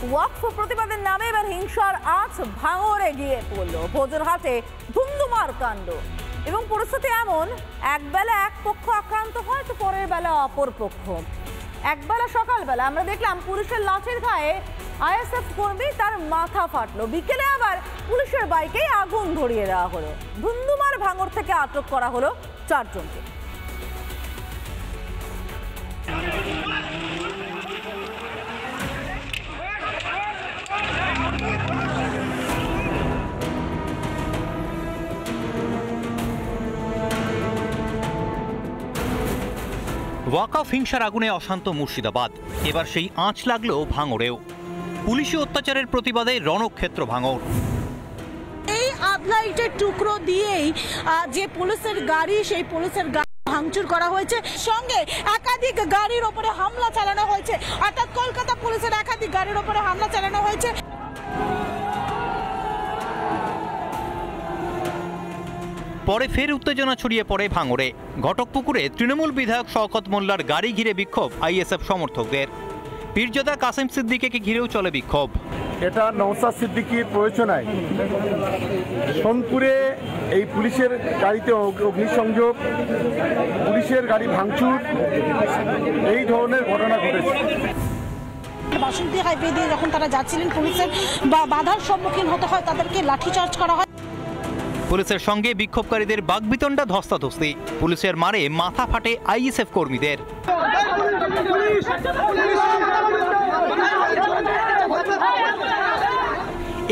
ওয়াকফ প্রতিবাদের নামে এবার হিংসার আঁচ ভাঙড়ে গিয়ে পড়লো। ভোজরহাটে ধুন্ধুমার কাণ্ড এবং পরিস্থিতি এমন, একবেলা এক পক্ষ আক্রান্ত হয় তো পরের বেলা অপর পক্ষ। একবেলা সকালবেলা আমরা দেখলাম পুলিশের লাঠির ঘায়ে আইএসএফ কর্মী, তার মাথা ফাটলো। বিকেলে আবার পুলিশের বাইকেই আগুন ধরিয়ে দেওয়া হলো। ধুন্ধুমার ভাঙড় থেকে আটক করা হলো 4 জনকে। ওয়াকফ হিংসার আগুনে অশান্ত মুর্শিদাবাদ, এবার সেই আঁচ লাগলো ভাঙড়েও। পুলিশি অত্যাচারের প্রতিবাদে রণক্ষেত্র ভাঙড়। এই আধলাইটের টুকরো দিয়েই যে পুলিশের গাড়ি, সেই পুলিশের গাড়ি ভাঙচুর করা হয়েছে, সঙ্গে একাধিক গাড়ির ওপরে হামলা চালানো হয়েছে। অর্থাৎ কলকাতা পুলিশের একাধিক গাড়ির ওপরে হামলা চালানো হয়েছে। পরে ফের উত্তেজনা ছড়িয়ে পড়ে ভাঙড়ে। ঘটকপুকুরে তৃণমূল বিধায়ক শওকত মোল্লার গাড়ি ঘিরে বিক্ষোভ আইএসএফ সমর্থকদের। পীরজাদা কাসেম সিদ্দিকীকে ঘিরেও চলে বিক্ষোভ। এটা নওশাদ সিদ্দিকীর প্রয়োজনায় সোনপুরে এই পুলিশের গাড়িতে অগ্নিসংযোগ, পুলিশের গাড়ি ভাঙচুর, এই ধরনের ঘটনা ঘটেছে। বাসন্তী হাইওয়ে দিয়ে যখন তারা যাচ্ছিলেন, পুলিশের বাধার সম্মুখীন হতে হয়, তাদেরকে লাঠিচার্জ করা হয়। পুলিশের সঙ্গে বিক্ষোভকারীদের বাগবিতণ্ডা, ধস্তাধস্তি। পুলিশের মারে মাথা ফাটে আইএসএফ কর্মীদের।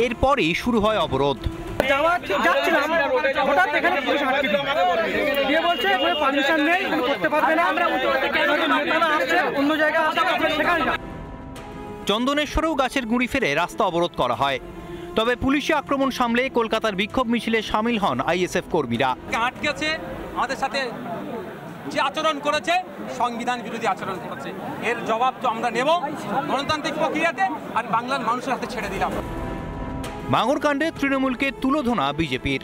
এরপরই শুরু হয় অবরোধ। চন্দনেশ্বরেও গাছের গুঁড়ি ফেলে রাস্তা অবরোধ করা হয়। তবে পুলিশি আক্রমণ সামলে কলকাতার বিক্ষোভ মিছিলে সামিল হন আইএসএফ কর্মীরা। আটকেছে, আমাদের সাথে যে আচরণ করেছে সংবিধান বিরোধী আচরণ করেছে, এর জবাব তো আমরা নেব গণতান্ত্রিক প্রক্রিয়াতে, আর বাংলার মানুষের হাতে ছেড়ে দিলাম। ভাঙড় কাণ্ডে তৃণমূলকে তুলোধনা বিজেপির।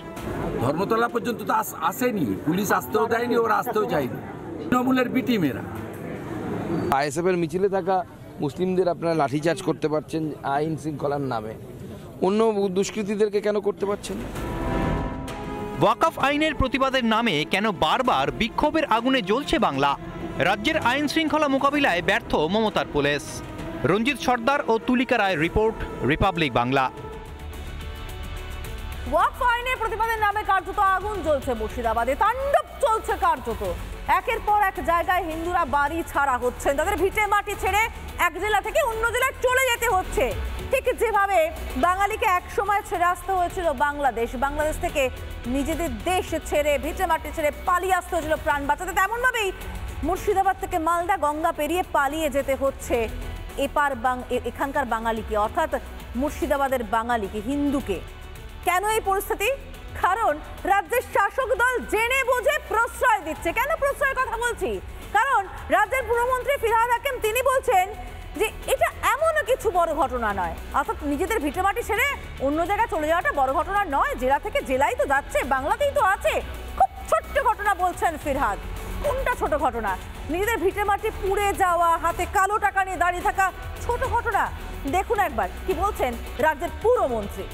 ধর্মতলা পর্যন্ত তো আসেনি, পুলিশ আসতেও দেয়নি, ওরা আসতেও চায়নি। তৃণমূলের বিটি মেয়েরা আইএসএফ এর মিছিলে থাকা মুসলিমদের আপনারা লাঠিচার্জ করতে পারছেন আইন শৃঙ্খলার নামে, অন্য দুষ্কৃতীদেরকে কেন করতে পারছেন? ওয়াকফ আইনের প্রতিবাদের নামে কেন বারবার বিক্ষোভের আগুনে জ্বলছে বাংলা? রাজ্যের আইন শৃঙ্খলা মোকাবিলায় ব্যর্থ মমতার পুলিশ। রঞ্জিত সর্দার ও তুলিকা রায়ের রিপোর্ট, রিপাবলিক বাংলা। ওয়াকফ আইনের প্রতিবাদের নামে কার্যত আগুন জ্বলছে মুর্শিদাবাদে, তাণ্ডব চলছে কার্যত। একের পর এক জায়গায় হিন্দুরা বাড়ি ছাড়া হচ্ছেন, তাদের ভিটে মাটি ছেড়ে এক জেলা থেকে অন্য জেলায় চলে যেতে হচ্ছে। ঠিক যেভাবে বাঙালিকে এক সময় ছেড়ে আসতে হয়েছিল বাংলাদেশ, বাংলাদেশ থেকে নিজেদের দেশ ছেড়ে, ভিটে মাটি ছেড়ে পালিয়ে আসতে হয়েছিল প্রাণ বাঁচাতে, তেমনভাবেই মুর্শিদাবাদ থেকে মালদা গঙ্গা পেরিয়ে পালিয়ে যেতে হচ্ছে এখানকার বাঙালিকে, অর্থাৎ মুর্শিদাবাদের বাঙালিকে, হিন্দুকে। কেন এই পরিস্থিতি? কারণ রাজ্যের শাসক দল জেনে বুঝে প্রশ্রয় দিচ্ছে। কেন প্রশ্রয়ের কথা বলছি? কারণ রাজ্যের পুরমন্ত্রী ফিরহাদ হাকিম তিনি বলছেন যে এটা এমনও কিছু বড় ঘটনা নয়, অর্থাৎ নিজেদের ভিটেমাটি ছেড়ে অন্য জায়গায় চলে যাওয়াটা বড় ঘটনা নয়, জেলা থেকে জেলাই তো যাচ্ছে, বাংলাতেই তো আছে। খুব ছোট্ট ঘটনা বলছেন ফিরহাদ। কোনটা ছোট ঘটনা? নিজেদের ভিটেমাটি পুড়ে যাওয়া, হাতে কালো টাকা নিয়ে দাঁড়িয়ে থাকা ছোট ঘটনা? দেখুন একবার কি বলছেন রাজ্যের পুরমন্ত্রী।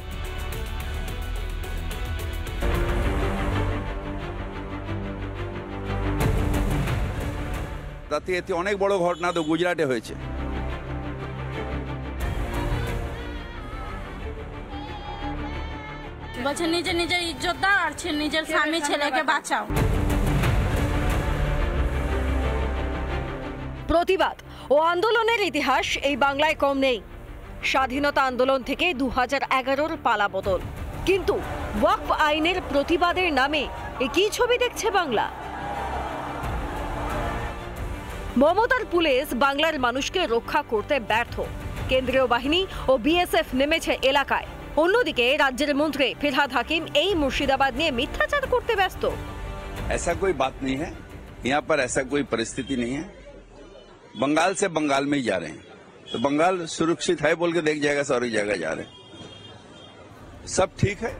তাতে এতে অনেক বড় ঘটনা তো গুজরাটে হয়েছে। বলছে নিজের ইজ্জত দাও আর নিজের স্বামী ছেলেকে বাঁচাও। প্রতিবাদ ও আন্দোলনের ইতিহাস এই বাংলায় কম নেই। স্বাধীনতা আন্দোলন থেকে 2011-র পালা বদল, কিন্তু ওয়াকফ আইনের প্রতিবাদের নামে কি ছবি দেখছে বাংলা? মমতার পুলিশ বাংলার মানুষকে রক্ষা করতে ব্যর্থ, কেন্দ্রীয় বাহিনী ও বিএসএফ নেমেছে এলাকায়। অন্যদিকে রাজ্যের মন্ত্রী ফিরহাদ হাকিম এই মুর্শিদাবাদ নিয়ে মিথ্যাচার করতে ব্যস্ত। ऐसा कोई बात नहीं है, यहाँ पर ऐसा कोई परिस्थिति नहीं है। बंगाल से बंगाल में ही जा रहे हैं, तो बंगाल सुरक्षित है बोल के देख जाएगा, सारी जगह जा रहे हैं, सब ठीक है।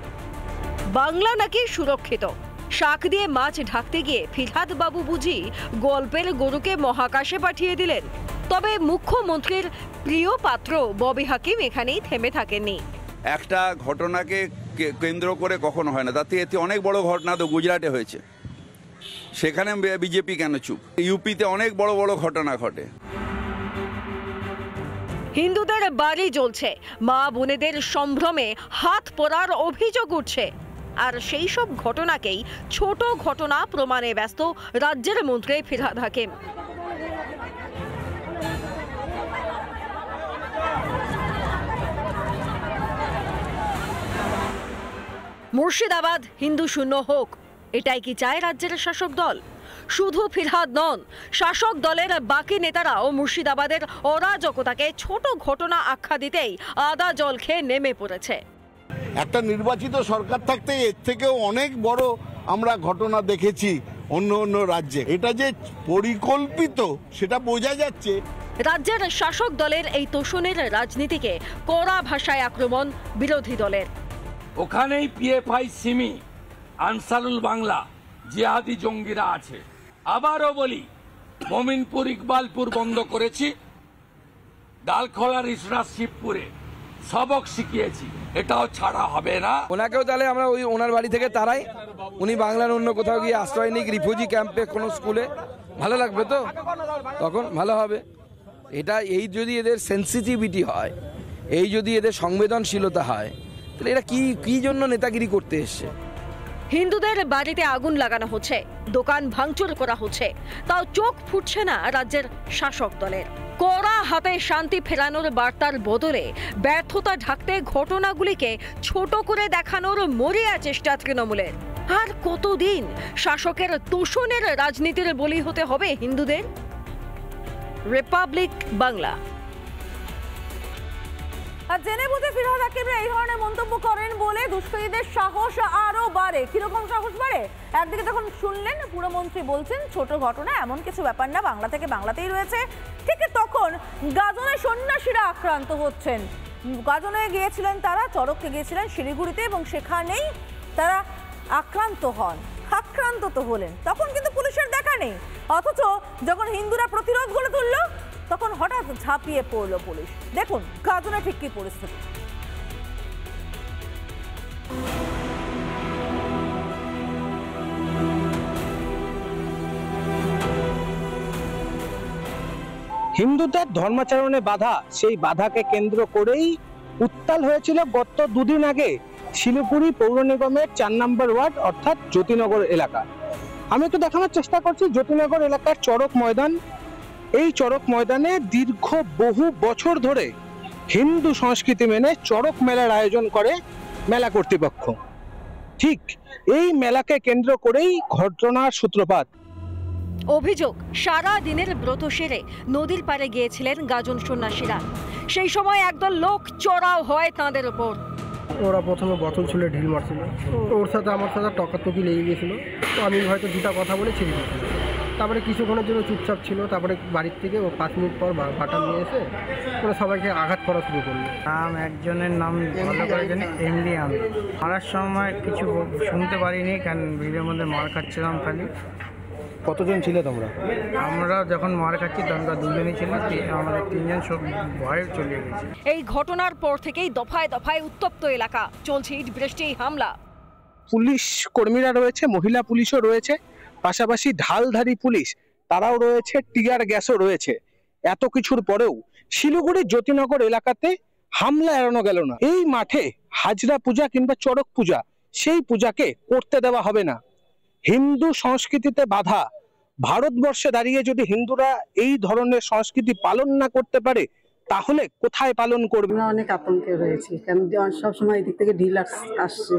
বাংলা নাকি সুরক্ষিত? শাক দিয়ে মাছ ঢাকতে গিয়ে ফিরহাদ বাবু বুঝি গল্পের গরুকে মহাকাশে পাঠিয়ে দিলেন। তবে মুখ্যমন্ত্রীর প্রিয় পাত্র ববি হাকিম এখানেই থেমে থাকেননি। একটা ঘটনাকে কেন্দ্র করে কখনো হয় না, তাতে এতে অনেক বড় ঘটনা তো গুজরাটে হয়েছে, সেখানে বিজেপি কেন চুপ? ইউপিতে অনেক বড় বড় ঘটনা ঘটে। হিন্দুদের বাড়ি জ্বলছে, মা বোনেদের সম্ভ্রমে হাত পোড়ার অভিযোগ উঠছে, আর সেই সব ঘটনাকেই ছোট ঘটনা প্রমাণে ব্যস্ত রাজ্যের মন্ত্রী ফিরহাদ হাকিম। মুর্শিদাবাদ হিন্দু শূন্য হোক, এটাই কি চায় রাজ্যের শাসক দল? শুধু ফিরহাদ নন, শাসক দলের বাকি নেতারাও মুর্শিদাবাদের অরাজকতাকে ছোট ঘটনা আখ্যা দিতেই আদা জল খেয়ে নেমে পড়েছে। একটা নির্বাচিত সরকার থাকতে এর থেকেও অনেক বড় আমরা ঘটনা দেখেছি অন্য অন্য রাজ্যে। এটা যে পরিকল্পিত সেটা বোঝা যাচ্ছে। রাজ্যের শাসক দলের এই তোষণের রাজনীতিকে কড়া ভাষায় আক্রমণ বিরোধী দলের। ওখানেই পিএফআই, সিমি, আনসারুল বাংলা, জিহাদি জঙ্গিরা আছে। আবারও বলি, মমিনপুর, ইকবালপুর বন্ধ করেছি, ডালখোলার ইসরা, শিবপুরে সবক শিখিয়েছি, এটাও ছাড়া হবে না। ওনাকেও তাহলে আমরা ওই ওনার বাড়ি থেকে তারাই, উনি বাংলার অন্য কোথাও গিয়ে আশ্রয় নিক, রিফিউজি ক্যাম্পে কোনো স্কুলে, ভালো লাগবে তো, তখন ভালো হবে। এটা এই যদি এদের সেন্সিটিভিটি হয়, এই যদি এদের সংবেদনশীলতা হয়, তাহলে এরা কি জন্য নেতাগিরি করতে এসছে? হিন্দুদের বাড়িতে আগুন লাগানো হচ্ছে, দোকান ভাঙচুর করা হচ্ছে, তাও চোখ ফুটছে না রাজ্যের শাসক দলের। কড়া হাতে শান্তি ফেরানোর বার্তার বদলে ব্যর্থতা ঢাকতে ঘটনাগুলিকে ছোট করে দেখানোর মরিয়া চেষ্টা তৃণমূলের। আর কতদিন শাসকের তোষণের রাজনীতির বলি হতে হবে হিন্দুদের? রিপাবলিক বাংলা। আর জেনে বুঝে ফিরহাদ হাকিম এই ধরনের মন্তব্য করেন বলে দুষ্কৃতীদের সাহস আরো বাড়ে। কিরকম সাহস বাড়ে? একদিকে যখন শুনলেন পুরমন্ত্রী বলছেন ছোট ঘটনা, এমন কিছু ব্যাপার না, বাংলা থেকে বাংলাতেই রয়েছে, ঠিক তখন গাজনে সন্ন্যাসীরা আক্রান্ত হচ্ছেন। গাজনে গিয়েছিলেন তারা, চড়ককে গিয়েছিলেন শিলিগুড়িতে, এবং সেখানেই তারা আক্রান্ত হন। আক্রান্ত তো হলেন, তখন কিন্তু পুলিশের দেখা নেই। অথচ যখন হিন্দুরা প্রতিরোধ গড়ে তুলল, তখন হঠাৎ ঝাঁপিয়ে পড়ল পুলিশ। দেখুন গাজনে ঠিক কি পরিস্থিতি। হিন্দুদের ধর্মাচরণে বাধা, সেই বাধাকে কেন্দ্র করেই উত্তাল হয়েছিল গত দুদিন আগে শিলিগুড়ি পৌর নিগমের 4 নম্বর ওয়ার্ড অর্থাৎ জ্যোতিনগর এলাকা। আমি একটু দেখানোর চেষ্টা করছি জ্যোতিনগর এলাকার চড়ক ময়দান। এই চড়ক ময়দানে দীর্ঘ বহু বছর ধরে হিন্দু সংস্কৃতি মেনে চড়ক মেলার আয়োজন করে মেলা কর্তৃপক্ষ। ঠিক এই মেলাকে কেন্দ্র করেই ঘটনার সূত্রপাত। অভিযোগ, সারা দিনের ব্রত সেরে নদীর পাড়ে গিয়েছিলেন গাজন সন্ন্যাসীরা। সেই সময় একদল লোক চড়াও হয় তাঁদের উপর। ওরা প্রথমে বোতল ছুলে ঢিল মারছিল, ওর সাথে আমার সাথে টকাটকি লেগে গেছিলো। তো আমি হয়তো দুটা কথা বলে ছেড়ে দিয়েছিলাম। তারপরে কিছুক্ষণের জন্য চুপচাপ ছিল, তারপরে বাড়ির থেকে ও 5 মিনিট পর বাটা নিয়ে এসে ওরা সবাইকে আঘাত করা শুরু করলো। একজনের নাম ভালো করে জানি, এমডি। আমি মারার সময় কিছু শুনতে পারিনি, কারণ ভিড়ের মধ্যে মার খাচ্ছিলাম খালি। কতজন ছিল তোমরা? আমরা যখন মার খাচ্ছি তখন 2জনই ছিল, আমাদের 3জন সব ভয়ে চলে গেছে। এই ঘটনার পর থেকেই দফায় দফায় উত্তপ্ত এলাকা, চলছে ইট বৃষ্টি, হামলা। পুলিশ কর্মীরা রয়েছে, মহিলা পুলিশও রয়েছে, পাশাপাশি ঢালধারী পুলিশ তারাও রয়েছে, টিয়ার গ্যাসও রয়েছে। এত কিছুর পরেও শিলিগুড়ি জ্যোতিনগর এলাকাতে হামলা এড়ানো গেল না। এই মাঠে হাজরা পূজা কিংবা চড়ক পূজা, সেই পূজাকে করতে দেওয়া হবে না। হিন্দু সংস্কৃতিতে বাধা। ভারতবর্ষে দাঁড়িয়ে যদি হিন্দুরা এই ধরনের সংস্কৃতি পালন না করতে পারে, তাহলে কোথায় পালন করবে? আমরা অনেক আতঙ্কে রয়েছি, কারণ সবসময় এদিক থেকে ঢিল আসছে,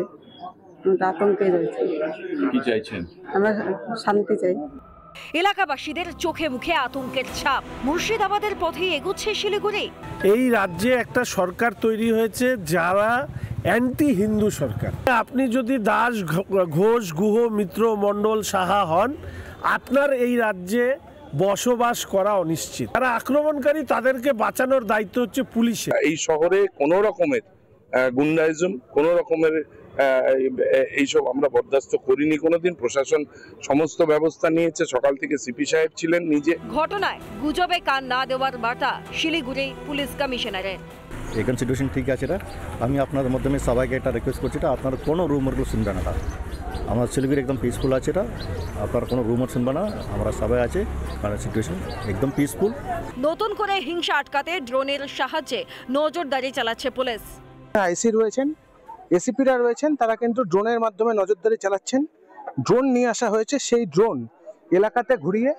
আতঙ্কে রয়েছে। কি চাইছেন? আমরা শান্তি চাই। এলাকাবাসীদের চোখে মুখে আতঙ্কের ছাপ। মুর্শিদাবাদের পথেই এগোচ্ছে শিলিগুড়ি। এই রাজ্যে একটা সরকার তৈরি হয়েছে যারা অ্যান্টি হিন্দু সরকার। আপনি যদি দাস, ঘোষ, গুহ, মিত্র, মণ্ডল, সাহা হন, আপনার এই রাজ্যে বসবাস করা অনিশ্চিত। যারা আক্রমণকারী তাদেরকে বাঁচানোর দায়িত্ব হচ্ছে পুলিশের। এই শহরে কোনো রকমের গুন্ডাইজম, কোনো রকমের এইসব আমরা বরদাস্ত করিনি কোনোদিন। প্রশাসন সমস্ত ব্যবস্থা নিয়েছে, সকাল থেকে সিপি সাহেব ছিলেন নিজে। ঘটনায় গুজবে কান না দেওয়ার বার্তা শিলিগুড়ি পুলিশ কমিশনারের। এখন সিচুয়েশন ঠিক আছে, এটা আমি আপনাদের মাধ্যমে সবাইকে এটা রিকোয়েস্ট করছি, এটা আপনারা কোনো রুমারগুলো শুনবে না। আমার শিলিগুড়ি একদম পিসফুল আছে, এটা আপনারা কোনো রুমার শুনবে না, আমরা সবাই আছে, কারণ সিচুয়েশন একদম পিসফুল। নতুন করে হিংসা আটকাতে ড্রোনের সাহায্যে নজরদারি চালাচ্ছে পুলিশ। আইসি রয়েছেন, এসিপিরা রয়েছেন, তারা কিন্তু ড্রোনের মাধ্যমে নজরদারি চালাচ্ছেন। ড্রোন নিয়ে আসা হয়েছে, সেই ড্রোন এলাকাতে ঘুরিয়ে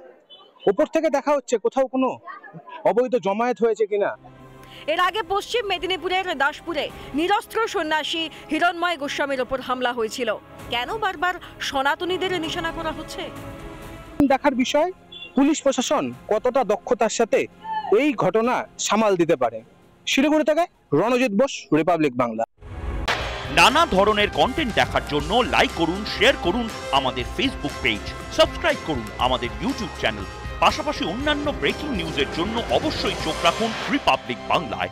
ওপর থেকে দেখা হচ্ছে কোথাও কোনো অবৈধ জমায়েত হয়েছে কিনা। এর আগে পশ্চিম মেদিনীপুরের দাসপুরে নিরস্ত্র সন্ন্যাসী হিরণময় গোস্বামীর ওপর হামলা হয়েছিল। কেন বারবার সনাতনীদের নিশানা করা হচ্ছে? দেখার বিষয় পুলিশ প্রশাসন কতটা দক্ষতার সাথে এই ঘটনা সামাল দিতে পারে। শিলিগুড়ি থেকে রণজিৎ বোস, রিপাবলিক বাংলা। নানা ধরনের কন্টেন্ট দেখার জন্য লাইক করুন, শেয়ার করুন আমাদের ফেসবুক পেজ, সাবস্ক্রাইব করুন আমাদের ইউটিউব চ্যানেল। পাশাপাশি অন্যান্য ব্রেকিং নিউজের জন্য অবশ্যই চোখ রাখুন রিপাবলিক বাংলায়।